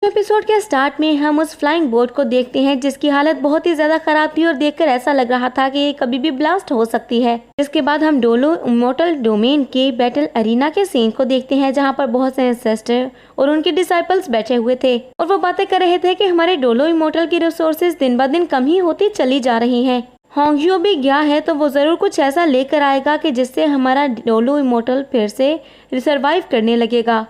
Episode के start में हम उस फ्लाइंग बोट को देखते हैं जिसकी हालत बहुत ही ज्यादा खराब थी और देखकर ऐसा लग रहा था कि ये कभी भी ब्लास्ट हो सकती है। इसके बाद हम डोलो इमोर्टल डोमेन के बैटल अरीना के सीन को देखते हैं जहां पर बहुत से एंसेस्टर और उनके डिसाइपल्स बैठे हुए थे और वो बातें कर रहे थे कि हमारे डोलो इमोर्टल की रिसोर्सेज दिन ब दिन कम ही होती चली जा रही हैं। होंगजियो भी गया है तो वो जरूर कुछ ऐसा लेकर आएगा कि जिससे हमारा डोलो इमोर्टल फिर से सरवाइव करने लगेगा,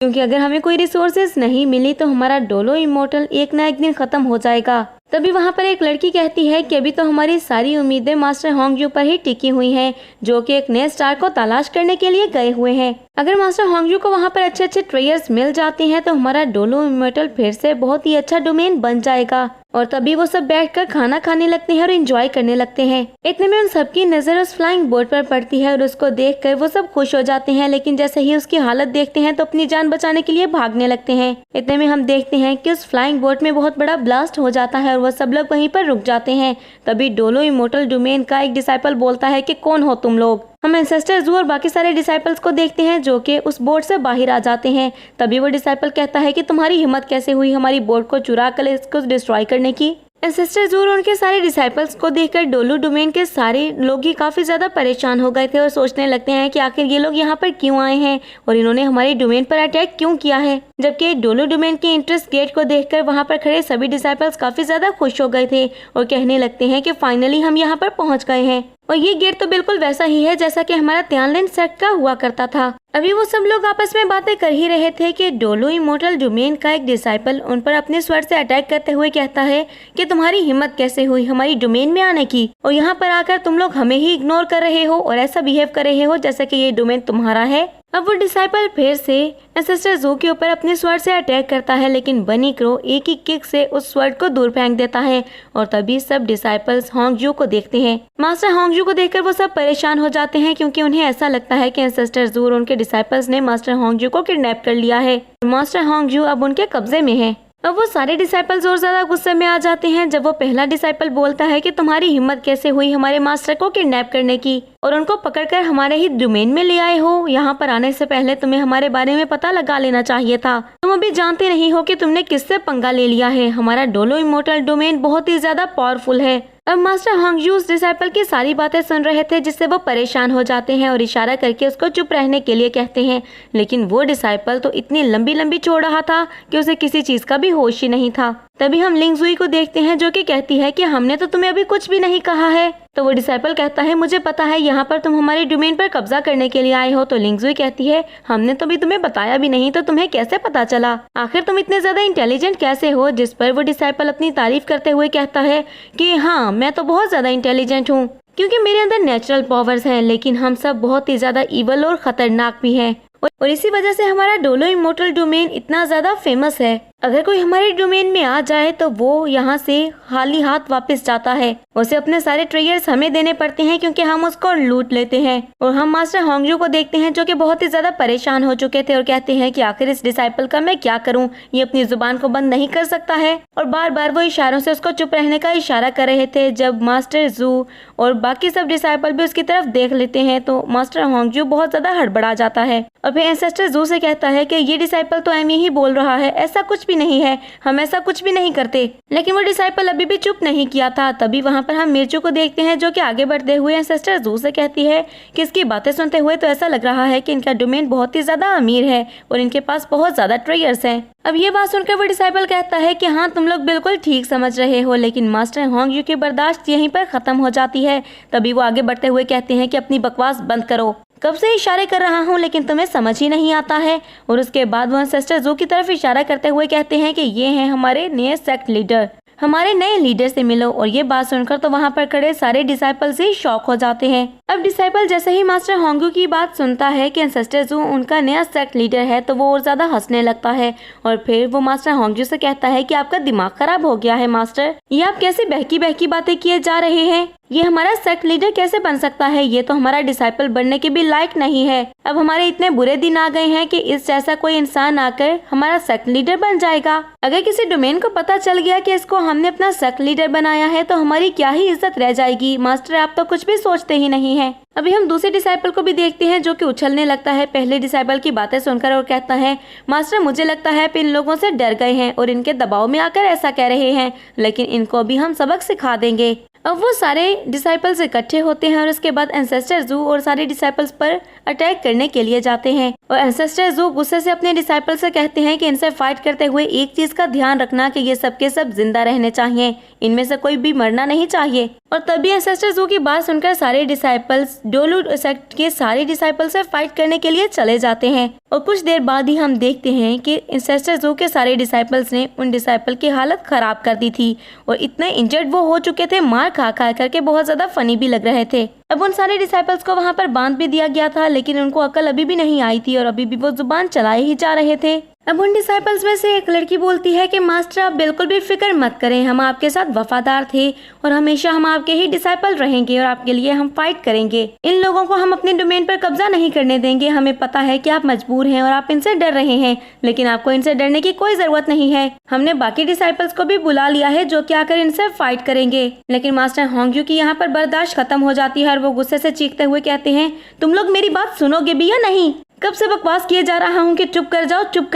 क्योंकि अगर हमें कोई रिसोर्सेज नहीं मिली तो हमारा डोलो इमोर्टल एक ना एक दिन खत्म हो जाएगा। तभी वहाँ पर एक लड़की कहती है कि अभी तो हमारी सारी उम्मीदें मास्टर होंगजियो पर ही टिकी हुई हैं, जो कि एक नए स्टार को तलाश करने के लिए गए हुए हैं। अगर मास्टर होंगजियो को वहाँ पर अच्छे अच्छे ट्रेयर्स मिल जाते हैं तो हमारा डोलो इमोर्टल फिर से बहुत ही अच्छा डोमेन बन जाएगा। और तभी वो सब बैठकर खाना खाने लगते हैं और एंजॉय करने लगते हैं। इतने में उन सबकी नजर उस फ्लाइंग बोट पर पड़ती है और उसको देखकर वो सब खुश हो जाते हैं, लेकिन जैसे ही उसकी हालत देखते हैं तो अपनी जान बचाने के लिए भागने लगते हैं। इतने में हम देखते हैं कि उस फ्लाइंग बोट में बहुत बड़ा ब्लास्ट हो जाता है और वो सब लोग वहीं पर रुक जाते हैं। तभी डोलो इमोर्टल डोमेन का एक डिसाइपल बोलता है कि कौन हो तुम लोग। हम एंसेस्टर जू और बाकी सारे डिसाइपल्स को देखते हैं जो कि उस बोट से बाहर आ जाते हैं। तभी वो डिसाइपल कहता है कि तुम्हारी हिम्मत कैसे हुई हमारी बोट को चुरा कर इसको डिस्ट्रॉय करने की। एंसेस्टर जू और उनके सारे डिसाइपल्स को देखकर डोलो डोमेन के सारे लोग ही काफी ज्यादा परेशान हो गए थे और सोचने लगते हैं कि आखिर ये लोग यहाँ पर क्यों आए हैं और इन्होंने हमारे डोमेन पर अटैक क्यों किया है। जबकि डोलो डोमेन के इंट्रेस्ट गेट को देखकर वहाँ पर खड़े सभी डिसाइपल्स काफी ज्यादा खुश हो गए थे और कहने लगते हैं कि फाइनली हम यहाँ पर पहुँच गए हैं और ये गेट तो बिल्कुल वैसा ही है जैसा कि हमारा तियानलिन सेक्ट का हुआ करता था। अभी वो सब लोग आपस में बातें कर ही रहे थे कि डोलो इमोर्टल डोमेन का एक डिसाइपल उन पर अपने स्वर से अटैक करते हुए कहता है कि तुम्हारी हिम्मत कैसे हुई हमारी डोमेन में आने की और यहाँ पर आकर तुम लोग हमें ही इग्नोर कर रहे हो और ऐसा बिहेव कर रहे हो जैसे कि ये डोमेन तुम्हारा है। अब वो डिसाइपल फिर से एंसेस्टर जू के ऊपर अपने स्वर्ड से अटैक करता है, लेकिन बनी क्रो एक ही किक से उस स्वर्ड को दूर फेंक देता है और तभी सब डिसाइपल्स होंगजियो को देखते हैं। मास्टर होंगजियो को देखकर वो सब परेशान हो जाते हैं क्योंकि उन्हें ऐसा लगता है कि एंसेस्टर जू और उनके डिसाइपल्स ने मास्टर होंगजियो को किडनैप कर लिया है। मास्टर होंगजियो अब उनके कब्जे में है। अब वो सारे डिसाइपल्स और ज्यादा गुस्से में आ जाते हैं जब वो पहला डिसाइपल बोलता है कि तुम्हारी हिम्मत कैसे हुई हमारे मास्टर को किडनैप करने की और उनको पकड़कर हमारे ही डोमेन में ले आए हो। यहाँ पर आने से पहले तुम्हें हमारे बारे में पता लगा लेना चाहिए था। तुम अभी जानते नहीं हो कि तुमने किससे पंगा ले लिया है। हमारा डोलो इमोर्टल डोमेन बहुत ही ज्यादा पावरफुल है। अब मास्टर होंगजियो उस डिसाइपल की सारी बातें सुन रहे थे जिससे वो परेशान हो जाते हैं और इशारा करके उसको चुप रहने के लिए कहते हैं, लेकिन वो डिसाइपल तो इतनी लंबी लंबी छोड़ रहा था कि उसे किसी चीज का भी होश ही नहीं था। तभी हम लिंगजुई को देखते हैं जो कि कहती है कि हमने तो तुम्हें अभी कुछ भी नहीं कहा है। तो वो डिसाइपल कहता है मुझे पता है यहाँ पर तुम हमारे डोमेन पर कब्जा करने के लिए आए हो। तो लिंगजुई कहती है हमने तो अभी तुम्हें बताया भी नहीं तो तुम्हें कैसे पता चला, आखिर तुम इतने ज्यादा इंटेलिजेंट कैसे हो। जिस पर वो डिसाइपल अपनी तारीफ करते हुए कहता है कि हाँ मैं तो बहुत ज्यादा इंटेलिजेंट हूँ क्योंकि मेरे अंदर नेचुरल पावर्स हैं, लेकिन हम सब बहुत ही ज्यादा इवल और खतरनाक भी हैं और इसी वजह से हमारा डोलो इमोर्टल डोमेन इतना ज्यादा फेमस है। अगर कोई हमारे डोमेन में आ जाए तो वो यहाँ से खाली हाथ वापस जाता है। उसे अपने सारे ट्रेयर्स हमें देने पड़ते हैं क्योंकि हम उसको लूट लेते हैं। और हम मास्टर होंगजियो को देखते हैं जो कि बहुत ही ज्यादा परेशान हो चुके थे और कहते हैं कि आखिर इस डिसाइपल का मैं क्या करूं, ये अपनी जुबान को बंद नहीं कर सकता है। और बार बार वो इशारों से उसको चुप रहने का इशारा कर रहे थे। जब मास्टर जू और बाकी सब डिसाइपल भी उसकी तरफ देख लेते हैं तो मास्टर होंगजियो बहुत ज्यादा हड़बड़ा जाता है और फिर एंसेस्टर जू से कहता है कि ये डिसाइपल तो एम ही बोल रहा है, ऐसा कुछ भी नहीं है, हम ऐसा कुछ भी नहीं करते। लेकिन वो डिसाइपल अभी भी चुप नहीं किया था। तभी वहाँ पर हम मिर्चू को देखते हैं जो कि आगे बढ़ते हुए एंसेस्टर जू से कहती है कि इसकी बातें सुनते हुए तो ऐसा लग रहा है कि इनका डोमेन बहुत ही ज्यादा अमीर है और इनके पास बहुत ज्यादा ट्रेयर्स हैं। अब ये बात सुनकर वो डिसाइपल कहता है कि हाँ तुम लोग बिल्कुल ठीक समझ रहे हो, लेकिन मास्टर होंगजियो की बर्दाश्त यहीं पर खत्म हो जाती है। तभी वो आगे बढ़ते हुए कहते हैं कि अपनी बकवास बंद करो, कब से इशारे कर रहा हूँ लेकिन तुम्हें समझ ही नहीं आता है। और उसके बाद वो एंसेस्टर जू की तरफ इशारा करते हुए कहते हैं कि ये हैं हमारे नए सेक्ट लीडर, हमारे नए लीडर से मिलो। और ये बात सुनकर तो वहाँ पर खड़े सारे डिसाइपल से शॉक हो जाते हैं। अब डिसाइपल जैसे ही मास्टर होंगजियो की बात सुनता है कि एंसेस्टर जू उनका नया सेक्ट लीडर है तो वो और ज्यादा हंसने लगता है और फिर वो मास्टर होंगजियो से कहता है कि आपका दिमाग खराब हो गया है मास्टर, ये आप कैसे बहकी बहकी बातें किए जा रहे हैं। ये हमारा सेक्ट लीडर कैसे बन सकता है, ये तो हमारा डिसाइपल बनने के भी लायक नहीं है। अब हमारे इतने बुरे दिन आ गए हैं कि इस जैसा कोई इंसान आकर हमारा सेक्ट लीडर बन जाएगा। अगर किसी डोमेन को पता चल गया कि इसको हमने अपना सेक्ट लीडर बनाया है तो हमारी क्या ही इज्जत रह जाएगी। मास्टर आप तो कुछ भी सोचते ही नहीं है। अभी हम दूसरे डिसाइपल को भी देखते हैं जो कि उछलने लगता है पहले डिसाइपल की बातें सुनकर और कहता है, मास्टर मुझे लगता है इन लोगों से डर गए हैं और इनके दबाव में आकर ऐसा कह रहे हैं, लेकिन इनको भी हम सबक सिखा देंगे। अब वो सारे डिसाइपल्स इकट्ठे होते हैं और उसके बाद एंसेस्टर जू और सारे डिसाइपल्स पर अटैक करने के लिए जाते हैं। और एंसेस्टर जू गुस्से से अपने डिसाइपल से कहते हैं कि इनसे फाइट करते हुए एक चीज का ध्यान रखना कि ये सब के सब जिंदा रहने चाहिए, इनमें से कोई भी मरना नहीं चाहिए। और तभी एंसेस्टर जू की बात सुनकर सारे डिसाइपल्स डोलू सेक्ट के सारे डिसाइपल से फाइट करने के लिए चले जाते हैं। और कुछ देर बाद ही हम देखते हैं कि एंसेस्टर जू के सारे डिसाइपल्स ने उन डिसाइपल की हालत खराब कर दी थी और इतने इंजर्ड वो हो चुके थे, मार खा खा करके बहुत ज्यादा फनी भी लग रहे थे। अब उन सारे डिसाइपल्स को वहाँ पर बांध भी दिया गया था, लेकिन उनको अकल अभी भी नहीं आई थी और अभी भी वो जुबान चलाए ही जा रहे थे। अब उन डिसाइपल्स में से एक लड़की बोलती है कि मास्टर आप बिल्कुल भी फिक्र मत करें, हम आपके साथ वफादार थे और हमेशा हम आपके ही डिसाइपल रहेंगे और आपके लिए हम फाइट करेंगे। इन लोगों को हम अपने डोमेन पर कब्जा नहीं करने देंगे। हमें पता है कि आप मजबूर हैं और आप इनसे डर रहे हैं, लेकिन आपको इनसे डरने की कोई जरूरत नहीं है। हमने बाकी डिसाइपल्स को भी बुला लिया है जो कि आकर इनसे फाइट करेंगे। लेकिन मास्टर होंगयू की यहाँ पर बर्दाश्त खत्म हो जाती है और वो गुस्से से चीखते हुए कहते हैं, तुम लोग मेरी बात सुनोगे भी या नहीं? कब से बकवास किए जा रहा हूँ कि चुप कर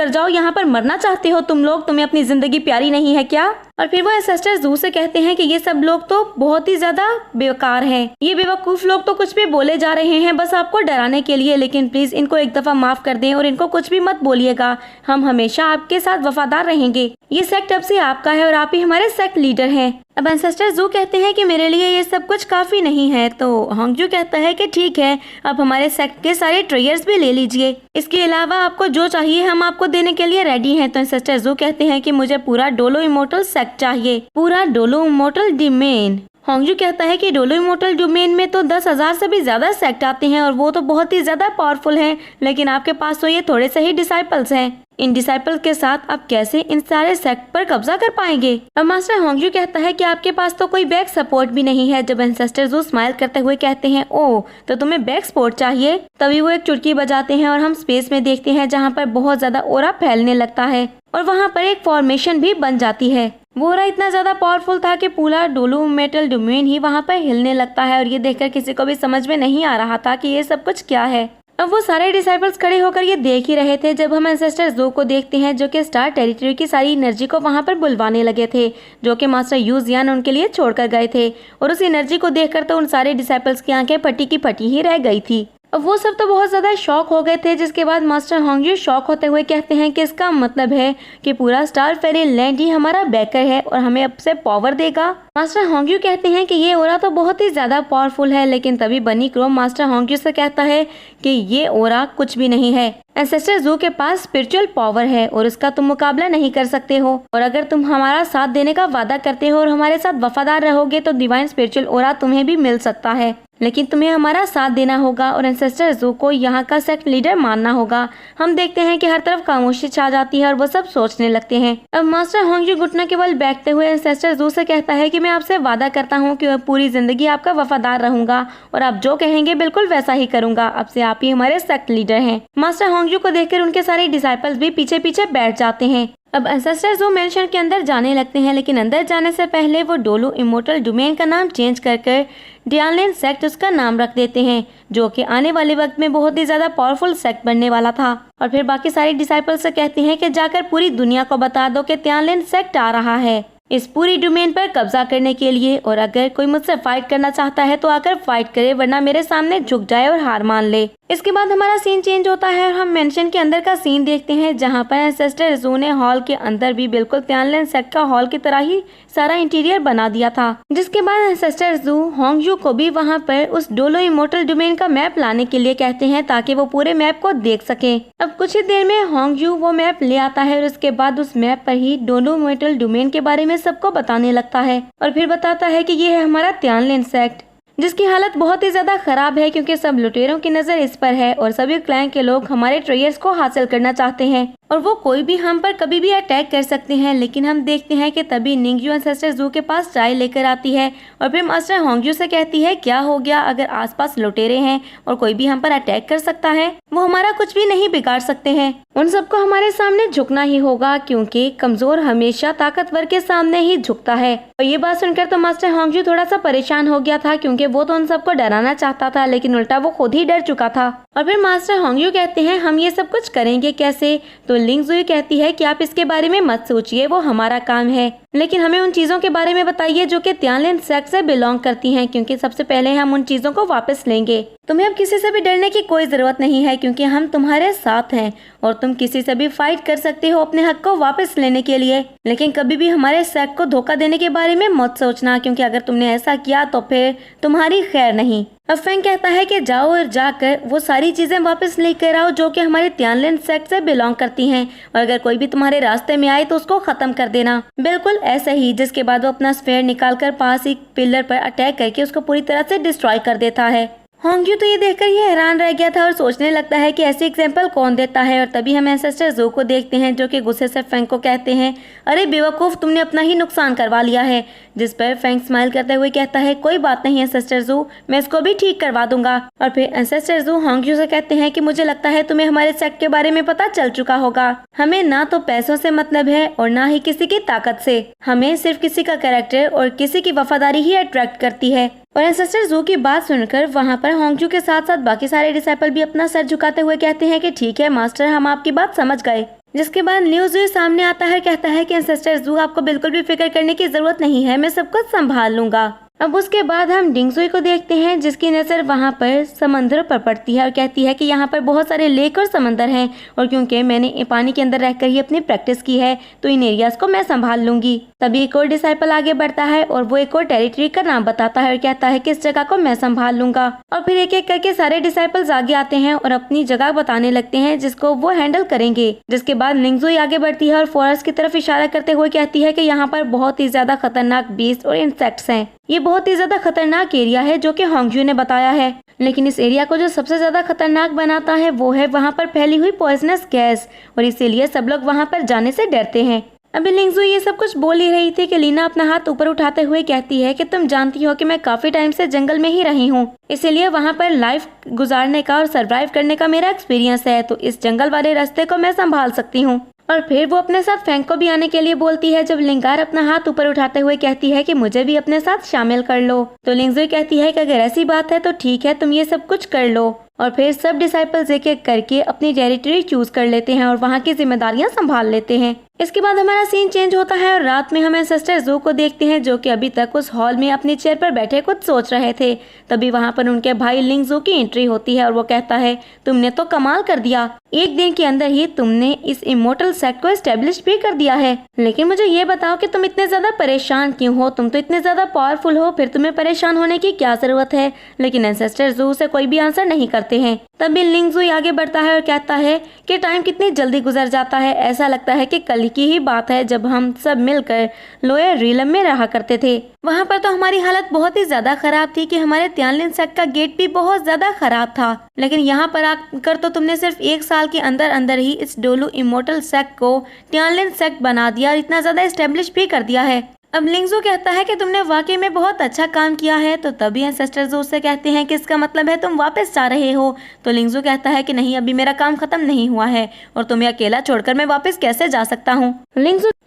जाओ, यहाँ पर मरना चाहते हो तुम लोग? तुम्हें अपनी जिंदगी प्यारी नहीं है क्या? और फिर वो एंसेस्टर जू से कहते हैं कि ये सब लोग तो बहुत ही ज्यादा बेकार हैं। ये बेवकूफ लोग तो कुछ भी बोले जा रहे हैं बस आपको डराने के लिए, लेकिन प्लीज इनको एक दफा माफ कर दें और इनको कुछ भी मत बोलिएगा। हम हमेशा आपके साथ वफादार रहेंगे। ये सेक्ट अब से आपका है और आप ही हमारे सेक्ट लीडर हैं। अब एंसेस्टर जू कहते हैं कि मेरे लिए ये सब कुछ काफी नहीं है। तो होंगजू कहता है कि ठीक है, आप हमारे सेक्ट के सारे ट्रेयर्स भी ले लीजिए, इसके अलावा आपको जो चाहिए हम आपको देने के लिए रेडी हैं। तो एंसेस्टर जू कहते हैं कि मुझे पूरा डोलो इमोर्टल सेक्ट चाहिए, पूरा डोलो इमोर्टल डोमेन। होंगजू कहता है कि डोलो इमोर्टल डोमेन में तो 10,000 से भी ज्यादा सेक्ट आते हैं और वो तो बहुत ही ज्यादा पावरफुल हैं, लेकिन आपके पास तो ये थोड़े से ही डिसाइपल्स हैं। इन डिसाइपल्स के साथ आप कैसे इन सारे सेक्ट पर कब्जा कर पाएंगे? अब मास्टर होंगजू कहता है कि आपके पास तो कोई बैक सपोर्ट भी नहीं है। जब एंसेस्टर जू स्माइल करते हुए कहते हैं, ओह तो तुम्हें बैक सपोर्ट चाहिए? तभी वो एक चुटकी बजाते हैं और हम स्पेस में देखते हैं जहाँ पर बहुत ज्यादा ओरा फैलने लगता है और वहाँ पर एक फॉर्मेशन भी बन जाती है। वो ओरा इतना ज्यादा पावरफुल था कि पूरा डोलो मेटल डोमेन ही वहाँ पर हिलने लगता है और ये देखकर किसी को भी समझ में नहीं आ रहा था कि ये सब कुछ क्या है। अब वो सारे डिसाइपल्स खड़े होकर ये देख ही रहे थे जब हम एंसेस्टर जू को देखते हैं जो कि स्टार टेरिटरी की सारी एनर्जी को वहाँ पर बुलवाने लगे थे, जो कि मास्टर यू जियान उनके लिए छोड़कर गए थे। और उस एनर्जी को देखकर तो उन सारे डिसाइपल्स की आंखें फटी की फटी ही रह गई थी। अब वो सब तो बहुत ज्यादा शॉक हो गए थे, जिसके बाद मास्टर होंगजू शॉक होते हुए कहते हैं कि इसका मतलब है कि पूरा स्टार फेरी लैंड ही हमारा बैकर है और हमें अब से पावर देगा। मास्टर होंगजू कहते हैं कि ये ओरा तो बहुत ही ज्यादा पावरफुल है, लेकिन तभी बनी क्रोम मास्टर होंगजू से कहता है कि ये ओरा कुछ भी नहीं है। एंसेस्टर जू के पास स्पिरिचुअल पावर है और उसका तुम मुकाबला नहीं कर सकते हो, और अगर तुम हमारा साथ देने का वादा करते हो और हमारे साथ वफादार रहोगे तो डिवाइन स्पिरिचुअल ओरा तुम्हें भी मिल सकता है, लेकिन तुम्हें हमारा साथ देना होगा और एंसेस्टर जू को यहाँ का सेक्ट लीडर मानना होगा। हम देखते हैं कि हर तरफ खामोशी छा जाती है और वो सब सोचने लगते हैं। अब मास्टर होंगजू घुटने के बल बैठते हुए एंसेस्टर जू से कहता है कि मैं आपसे वादा करता हूँ कि पूरी जिंदगी आपका वफादार रहूंगा और आप जो कहेंगे बिल्कुल वैसा ही करूंगा। अब से आप ही हमारे सेक्ट लीडर हैं। मास्टर होंगजू को देखकर उनके सारे डिसाइपल्स भी पीछे पीछे बैठ जाते हैं। अब एंसेस्टर जू मेंशन के अंदर जाने लगते हैं, लेकिन अंदर जाने से पहले वो डोलो इमोर्टल डोमेन का नाम चेंज कर डियानलिन सेक्ट उसका नाम रख देते हैं, जो कि आने वाले वक्त में बहुत ही ज्यादा पावरफुल सेक्ट बनने वाला था। और फिर बाकी सारे डिसाइपल्स से कहते हैं कि जाकर पूरी दुनिया को बता दो कि डियानलिन सेक्ट आ रहा है इस पूरी डोमेन पर कब्जा करने के लिए, और अगर कोई मुझसे फाइट करना चाहता है तो आकर फाइट करे, वरना मेरे सामने झुक जाए और हार मान ले। इसके बाद हमारा सीन चेंज होता है और हम मेंशन के अंदर का सीन देखते हैं, जहां पर एंसेस्टर जू ने हॉल के अंदर भी बिल्कुल डियानलिन सेक्ट का हॉल की तरह ही सारा इंटीरियर बना दिया था। जिसके बाद एंसेस्टर जू होंगजू को भी वहां पर उस डोलो इमोर्टल डोमेन का मैप लाने के लिए कहते हैं, ताकि वो पूरे मैप को देख सके। अब कुछ ही देर में होंगजू वो मैप ले आता है और उसके बाद उस मैप पर ही डोलो इमोर्टल डोमेन के बारे में सबको बताने लगता है और फिर बताता है कि ये है हमारा डियानलिन सेक्ट, जिसकी हालत बहुत ही ज्यादा खराब है क्योंकि सब लुटेरों की नजर इस पर है और सभी क्लैन के लोग हमारे ट्रेयर्स को हासिल करना चाहते हैं। और वो कोई भी हम पर कभी भी अटैक कर सकते हैं। लेकिन हम देखते हैं कि तभी निंगयू एंसेस्टर ज़ू के पास चाय लेकर आती है और फिर मास्टर होंगयू से कहती है क्या हो गया, अगर आसपास लुटेरे हैं और कोई भी हम पर अटैक कर सकता है, वो हमारा कुछ भी नहीं बिगाड़ सकते हैं। उन सबको हमारे सामने झुकना ही होगा क्योंकि कमजोर हमेशा ताकतवर के सामने ही झुकता है। और ये बात सुनकर तो मास्टर होंगयू थोड़ा सा परेशान हो गया था क्योंकि वो तो उन सबको डराना चाहता था, लेकिन उल्टा वो खुद ही डर चुका था। और फिर मास्टर होंगयू कहते हैं हम ये सब कुछ करेंगे कैसे? तो लिंग जुई कहती है कि आप इसके बारे में मत सोचिए, वो हमारा काम है, लेकिन हमें उन चीजों के बारे में बताइए जो कि तियानलिन सेक्ट से बिलोंग करती हैं, क्योंकि सबसे पहले हम उन चीजों को वापस लेंगे। तुम्हें अब किसी से भी डरने की कोई जरूरत नहीं है क्योंकि हम तुम्हारे साथ हैं और तुम किसी से भी फाइट कर सकते हो अपने हक को वापस लेने के लिए। लेकिन कभी भी हमारे सेक्ट को धोखा देने के बारे में मत सोचना क्योंकि अगर तुमने ऐसा किया तो फिर तुम्हारी खैर नहीं। अब फेंग कहता है कि जाओ और जाकर वो सारी चीजें वापस लेकर आओ जो कि हमारे तियानलिन सेक्ट से बिलोंग करती हैं, और अगर कोई भी तुम्हारे रास्ते में आए तो उसको खत्म कर देना। बिल्कुल ऐसे ही। जिसके बाद वो अपना स्फेयर निकालकर पास एक पिलर पर अटैक करके उसको पूरी तरह से डिस्ट्रॉय कर देता है। होंगयू तो ये देखकर ये हैरान रह गया था और सोचने लगता है कि ऐसी एग्जाम्पल कौन देता है। और तभी हम एंसेस्टर ज़ू को देखते हैं जो कि गुस्से से फेंग को कहते हैं अरे बेवकूफ़, तुमने अपना ही नुकसान करवा लिया है। जिस पर फेंग स्माइल करते हुए कहता है कोई बात नहीं एंसेस्टर ज़ू, मैं इसको भी ठीक करवा दूंगा। और फिर एंसेस्टर ज़ू होंगयू से कहते हैं कि मुझे लगता है तुम्हें हमारे सेक्ट के बारे में पता चल चुका होगा। हमें ना तो पैसों से मतलब है और ना ही किसी की ताकत से, हमें सिर्फ किसी का कैरेक्टर और किसी की वफादारी ही अट्रैक्ट करती है। और एंसेस्टर ज़ू की बात सुनकर वहाँ पर होंगयू के साथ साथ बाकी सारे डिसाइपल भी अपना सर झुकाते हुए कहते हैं कि ठीक है मास्टर, हम आपकी बात समझ गए। जिसके बाद लिu ज़ुई सामने आता है, कहता है कि एंसेस्टर ज़ू आपको बिल्कुल भी फिक्र करने की जरूरत नहीं है, मैं सब कुछ संभाल लूंगा। अब उसके बाद हम डिंग ज़ुई को देखते हैं जिसकी नज़र वहाँ पर समंदर पर पड़ती है और कहती है कि यहाँ पर बहुत सारे लेक और समंदर हैं और क्योंकि मैंने पानी के अंदर रहकर ही अपनी प्रैक्टिस की है तो इन एरियाज को मैं संभाल लूंगी। तभी एक और डिसाइपल आगे बढ़ता है और वो एक और टेरिटरी का नाम बताता है और कहता है कि इस जगह को मैं संभाल लूंगा। और फिर एक एक करके सारे डिसाइपल्स आगे आते हैं और अपनी जगह बताने लगते हैं जिसको वो हैंडल करेंगे। जिसके बाद लिंग ज़ुई आगे बढ़ती है और फॉरेस्ट की तरफ इशारा करते हुए कहती है कि यहाँ पर बहुत ही ज्यादा खतरनाक बीस्ट और इंसेक्ट्स हैं। ये बहुत ही ज्यादा खतरनाक एरिया है जो कि होंगयू ने बताया है, लेकिन इस एरिया को जो सबसे ज्यादा खतरनाक बनाता है वो है वहाँ पर फैली हुई पॉइजनस गैस, और इसीलिए सब लोग वहाँ पर जाने से डरते हैं। अभी लिंग ज़ुई ये सब कुछ बोल ही रही थी कि लीना अपना हाथ ऊपर उठाते हुए कहती है कि तुम जानती हो कि मैं काफी टाइम से जंगल में ही रही हूँ, इसीलिए वहाँ पर लाइफ गुजारने का और सरवाइव करने का मेरा एक्सपीरियंस है, तो इस जंगल वाले रास्ते को मैं संभाल सकती हूँ। और फिर वो अपने साथ फेंग को भी आने के लिए बोलती है जब लिंगार अपना हाथ ऊपर उठाते हुए कहती है कि मुझे भी अपने साथ शामिल कर लो। तो लिंग ज़ुई कहती है कि अगर ऐसी बात है तो ठीक है, तुम ये सब कुछ कर लो। और फिर सब डिसाइपल्स एक एक करके अपनी टेरिटरी चूज कर लेते हैं और वहाँ की जिम्मेदारियां संभाल लेते हैं। इसके बाद हमारा सीन चेंज होता है और रात में हम एंसेस्टर ज़ू को देखते हैं जो कि अभी तक उस हॉल में अपनी चेयर पर बैठे कुछ सोच रहे थे। तभी वहाँ पर उनके भाई लिंग ज़ू की एंट्री होती है और वो कहता है तुमने तो कमाल कर दिया, एक दिन के अंदर ही तुमने इस इमोर्टल सेक्ट को एस्टेब्लिश भी कर दिया है। लेकिन मुझे ये बताओ कि तुम इतने ज्यादा परेशान क्यों हो? तुम तो इतने ज्यादा पावरफुल हो, फिर तुम्हें परेशान होने की क्या जरूरत है? लेकिन एंसेस्टर ज़ू से कोई भी आंसर नहीं करते हैं। तभी लिंग ज़ुई आगे बढ़ता है और कहता है कि टाइम कितनी जल्दी गुजर जाता है, ऐसा लगता है कि कल की ही बात है जब हम सब मिलकर लोअर रिलम में रहा करते थे। वहाँ पर तो हमारी हालत बहुत ही ज्यादा खराब थी कि हमारे तियानलिन सेक्ट का गेट भी बहुत ज्यादा खराब था, लेकिन यहाँ पर आकर तो तुमने सिर्फ 1 साल के अंदर अंदर ही इस डोलू इमोर्टल सेक्ट को तियानलिन सेक्ट बना दिया और इतना ज्यादा एस्टेब्लिश भी कर दिया है। अब लिंग ज़ू कहता है कि तुमने वाकई में बहुत अच्छा काम किया है। तो तभी एंसेस्टर ज़ू से कहते हैं कि इसका मतलब है तुम वापस जा रहे हो। तो लिंग ज़ू कहता है कि नहीं, अभी मेरा काम खत्म नहीं हुआ है और तुम्हें अकेला छोड़कर मैं वापस कैसे जा सकता हूँ।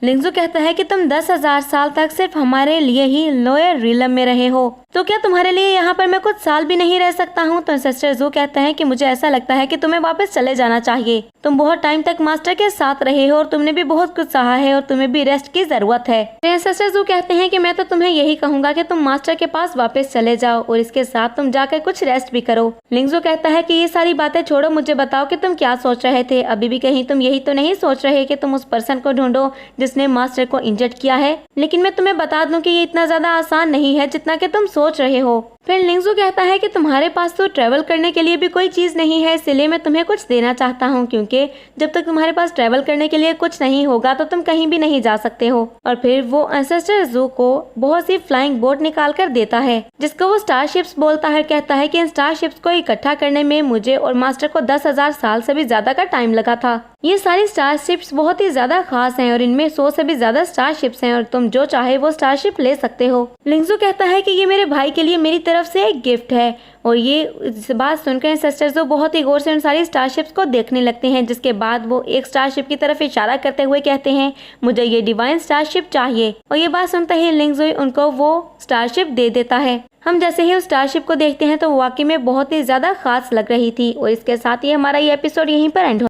लिंग ज़ू कहता है कि तुम 10,000 साल तक सिर्फ हमारे लिए ही लोअर रिलम में रहे हो, तो क्या तुम्हारे लिए यहाँ पर मैं कुछ साल भी नहीं रह सकता हूँ? तो एंसेस्टर ज़ू कहते हैं कि मुझे ऐसा लगता है कि तुम्हें वापस चले जाना चाहिए। तुम बहुत टाइम तक मास्टर के साथ रहे हो और तुमने भी बहुत कुछ सहा है और तुम्हें भी रेस्ट की जरूरत है। एंसेस्टर ज़ू कहते हैं कि मैं तो तुम्हें यही कहूंगा कि तुम मास्टर के पास वापस चले जाओ और इसके साथ तुम जाकर कुछ रेस्ट भी करो। लिंग ज़ू कहता है कि ये सारी बातें छोड़ो, मुझे बताओ कि तुम क्या सोच रहे थे। अभी भी कहीं तुम यही तो नहीं सोच रहे कि तुम उस पर्सन को ढूंढो जिसने मास्टर को इंजर्ड किया है? लेकिन मैं तुम्हें बता दूं कि ये इतना ज्यादा आसान नहीं है जितना कि तुम सोच रहे हो। फिर लिंगजू कहता है कि तुम्हारे पास तो ट्रैवल करने के लिए भी कोई चीज नहीं है, इसलिए मैं तुम्हें कुछ देना चाहता हूँ, क्योंकि जब तक तुम्हारे पास ट्रैवल करने के लिए कुछ नहीं होगा तो तुम कहीं भी नहीं जा सकते हो। और फिर वो एंसेस्टर जू को बहुत सी फ्लाइंग बोट निकाल कर देता है, जिसको वो स्टारशिप्स बोलता है। कहता है कि इन स्टारशिप्स को इकट्ठा करने में मुझे और मास्टर को 10,000 साल से भी ज्यादा का टाइम लगा था। ये सारी स्टारशिप्स बहुत ही ज्यादा खास हैं और इनमें 100 से भी ज्यादा स्टारशिप्स हैं और तुम जो चाहे वो स्टारशिप ले सकते हो। लिंगजू कहता है कि ये मेरे भाई के लिए मेरी तरफ से एक गिफ्ट है। और ये इस बात सुनकर एंसेस्टर्स जो बहुत ही गौर से उन सारी स्टारशिप्स को देखने लगते हैं, जिसके बाद वो एक स्टारशिप की तरफ इशारा करते हुए कहते हैं, मुझे ये डिवाइन स्टारशिप चाहिए। और ये बात सुनते ही लिंगजू उनको वो स्टारशिप दे देता है। हम जैसे ही उस स्टारशिप को देखते हैं तो वाकई में बहुत ही ज्यादा खास लग रही थी। और इसके साथ ही हमारा ये एपिसोड यहीं पर एंड